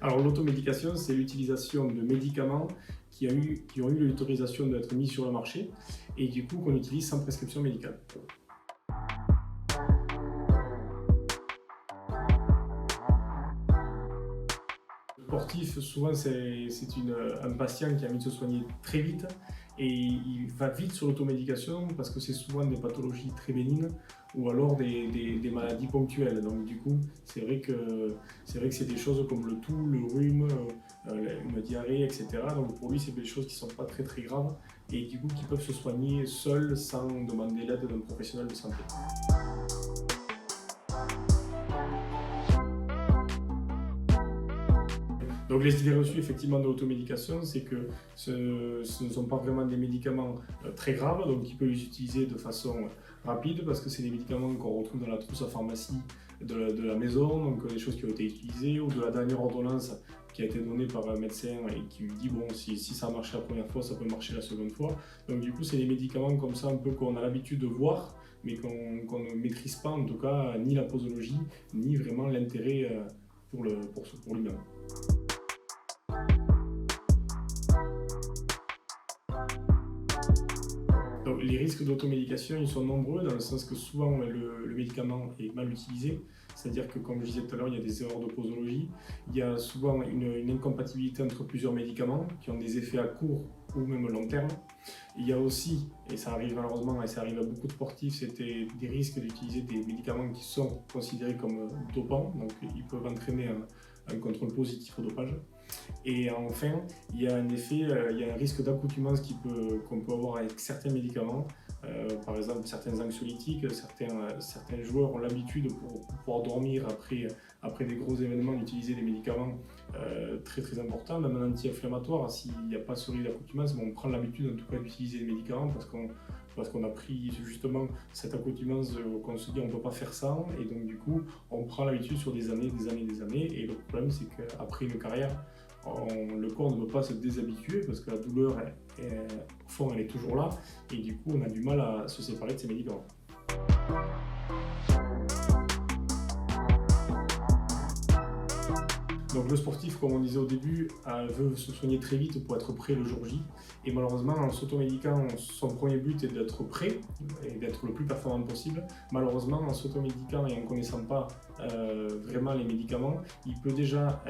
Alors l'automédication, c'est l'utilisation de médicaments qui ont eu l'autorisation d'être mis sur le marché et du coup qu'on utilise sans prescription médicale. Le sportif, souvent un patient qui a envie de se soigner très vite et il va vite sur l'automédication parce que c'est souvent des pathologies très bénignes ou alors des maladies ponctuelles. Donc du coup, c'est des choses comme le toux, le rhume, une diarrhée, etc. Donc pour lui, c'est des choses qui ne sont pas très très graves et du coup qui peuvent se soigner seuls sans demander l'aide d'un professionnel de santé. Donc les idées reçues effectivement de l'automédication, c'est que ce ne sont pas vraiment des médicaments très graves, donc ils peuvent les utiliser de façon rapide parce que c'est des médicaments qu'on retrouve dans la trousse à pharmacie de la maison, donc des choses qui ont été utilisées ou de la dernière ordonnance qui a été donnée par un médecin et qui lui dit bon si ça a marché la première fois, ça peut marcher la seconde fois. Donc du coup c'est des médicaments comme ça un peu qu'on a l'habitude de voir, mais qu'on ne maîtrise pas en tout cas ni la posologie, ni vraiment l'intérêt pour lui-même. Donc, les risques d'automédication, ils sont nombreux dans le sens que souvent le médicament est mal utilisé, c'est-à-dire que comme je disais tout à l'heure, il y a des erreurs de posologie, il y a souvent une incompatibilité entre plusieurs médicaments qui ont des effets à court ou même long terme. Il y a aussi, et ça arrive malheureusement et ça arrive à beaucoup de sportifs, c'était des risques d'utiliser des médicaments qui sont considérés comme dopants, donc ils peuvent entraîner un contrôle positif au dopage. Et enfin, il y a il y a un risque d'accoutumance qu'on peut avoir avec certains médicaments. Par exemple, certains anxiolytiques, certains joueurs ont l'habitude pour pouvoir dormir après des gros événements d'utiliser des médicaments très très importants. Même un anti-inflammatoire, s'il n'y a pas ce risque d'accoutumance, on prend l'habitude en tout cas d'utiliser des médicaments parce qu'on a pris justement cette accoutumance qu'on se dit on ne peut pas faire ça et donc du coup on prend l'habitude sur des années et le problème c'est qu'après une carrière le corps ne peut pas se déshabituer parce que la douleur au fond elle est toujours là et du coup on a du mal à se séparer de ces médicaments. Donc le sportif, comme on disait au début, veut se soigner très vite pour être prêt le jour J. Et malheureusement, en s'automédiquant, son premier but est d'être prêt et d'être le plus performant possible. Malheureusement, en s'automédiquant et en ne connaissant pas vraiment les médicaments, il peut déjà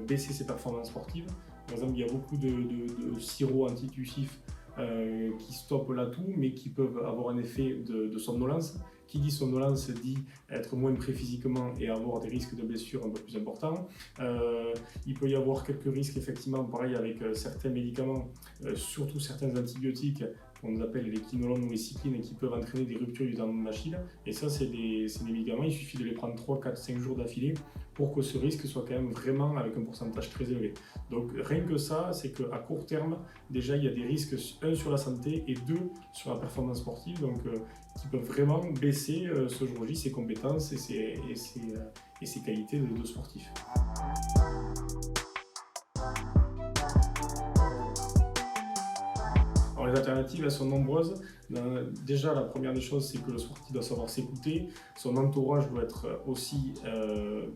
baisser ses performances sportives. Par exemple, il y a beaucoup de sirops antitussifs qui stoppent l'atout, mais qui peuvent avoir un effet de somnolence. Qui dit somnolence dit être moins prêt physiquement et avoir des risques de blessures un peu plus importants. Il peut y avoir quelques risques effectivement, pareil avec certains médicaments, surtout certains antibiotiques qu'on appelle les quinolones ou les cyclines qui peuvent entraîner des ruptures du tendon d'Achille. Et ça, c'est des médicaments, il suffit de les prendre 3, 4, 5 jours d'affilée pour que ce risque soit quand même vraiment avec un pourcentage très élevé. Donc rien que ça, c'est qu'à court terme, déjà il y a des risques, un sur la santé et deux sur la performance sportive, donc qui peuvent vraiment baisser ce jour J ses compétences et ses qualités de sportif. Alors les alternatives, elles sont nombreuses. Déjà, la première des choses, c'est que le sportif doit savoir s'écouter. Son entourage doit être aussi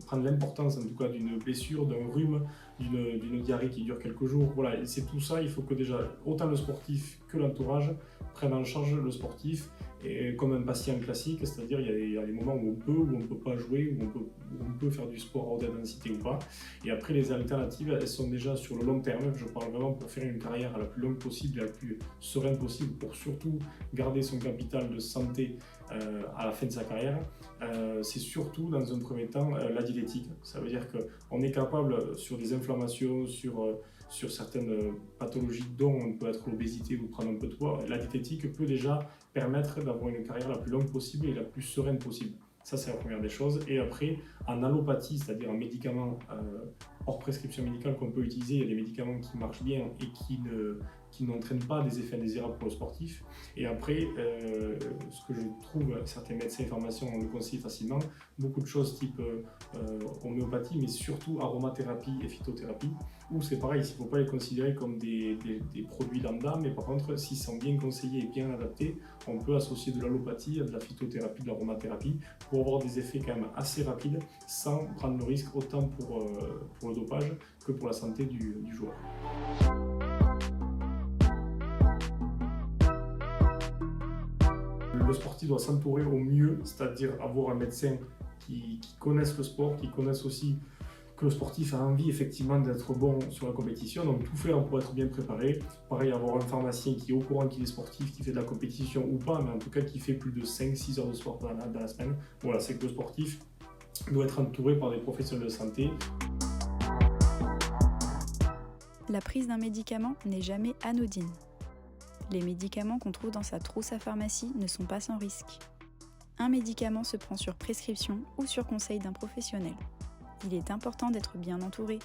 prendre l'importance, en tout cas, d'une blessure, d'un rhume, d'une diarrhée qui dure quelques jours. Voilà, c'est tout ça. Il faut que déjà, autant le sportif que l'entourage prennent en charge le sportif et comme un patient classique, c'est-à-dire il y a des moments où on peut ou on ne peut pas jouer, où on peut faire du sport à haute intensité ou pas. Et après, les alternatives, elles sont déjà sur le long terme. Je parle vraiment pour faire une carrière la plus longue possible, la plus sereine possible, pour surtout garder son capital de santé à la fin de sa carrière. C'est surtout, dans un premier temps, la diététique. Ça veut dire qu'on est capable, sur des inflammations, sur certaines pathologies dont peut être l'obésité ou prendre un peu de poids, la diététique peut déjà permettre d'avoir une carrière la plus longue possible et la plus sereine possible. Ça, c'est la première des choses. Et après, en allopathie, c'est-à-dire en médicaments hors prescription médicale qu'on peut utiliser, il y a des médicaments qui marchent bien et qui n'entraînent pas des effets indésirables pour le sportif. Et après, ce que je trouve, certains médecins et pharmaciens le conseillent facilement, beaucoup de choses type homéopathie, mais surtout aromathérapie et phytothérapie, où c'est pareil, il ne faut pas les considérer comme des produits lambda, mais par contre, s'ils sont bien conseillés et bien adaptés, on peut associer de l'allopathie à de la phytothérapie, de l'aromathérapie, pour avoir des effets quand même assez rapides, sans prendre le risque autant pour le dopage que pour la santé du joueur. Le sportif doit s'entourer au mieux, c'est-à-dire avoir un médecin qui connaisse le sport, qui connaisse aussi que le sportif a envie effectivement d'être bon sur la compétition, donc tout faire pour être bien préparé. Pareil, avoir un pharmacien qui est au courant qu'il est sportif, qui fait de la compétition ou pas, mais en tout cas qui fait plus de 5-6 heures de sport dans la semaine. Voilà, c'est que le sportif doit être entouré par des professionnels de santé. La prise d'un médicament n'est jamais anodine. Les médicaments qu'on trouve dans sa trousse à pharmacie ne sont pas sans risque. Un médicament se prend sur prescription ou sur conseil d'un professionnel. Il est important d'être bien entouré.